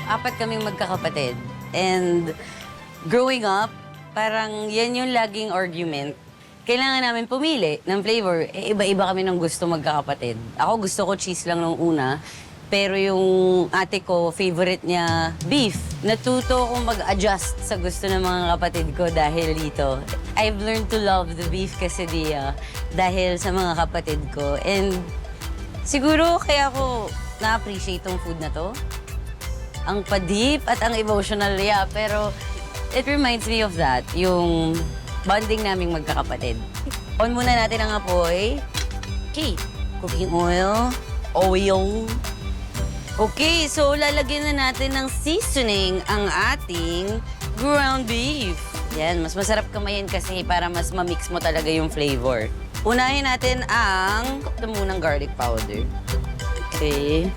apat kaming magkakapatid. And growing up, parang yan yung laging argument. Kailangan namin pumili ng flavor. Eh, iba-iba kami ng gusto magkakapatid. Ako gusto ko cheese lang nung una. Pero yung ate ko, favorite niya beef. Natuto akong mag-adjust sa gusto ng mga kapatid ko dahil dito. I've learned to love the beef quesadilla dahil sa mga kapatid ko. And siguro kaya ako na-appreciate tong food na to. Ang pa-deep at ang emotional, yeah. Pero it reminds me of that, yung bonding naming magkakapatid. On muna natin ang apoy. Okay, cooking oil. Okay, so lalagyan na natin ng seasoning ang ating ground beef. Yan, mas masarap kamayin kasi para mas ma-mix mo talaga yung flavor. Unahin natin ang munang garlic powder. Okay.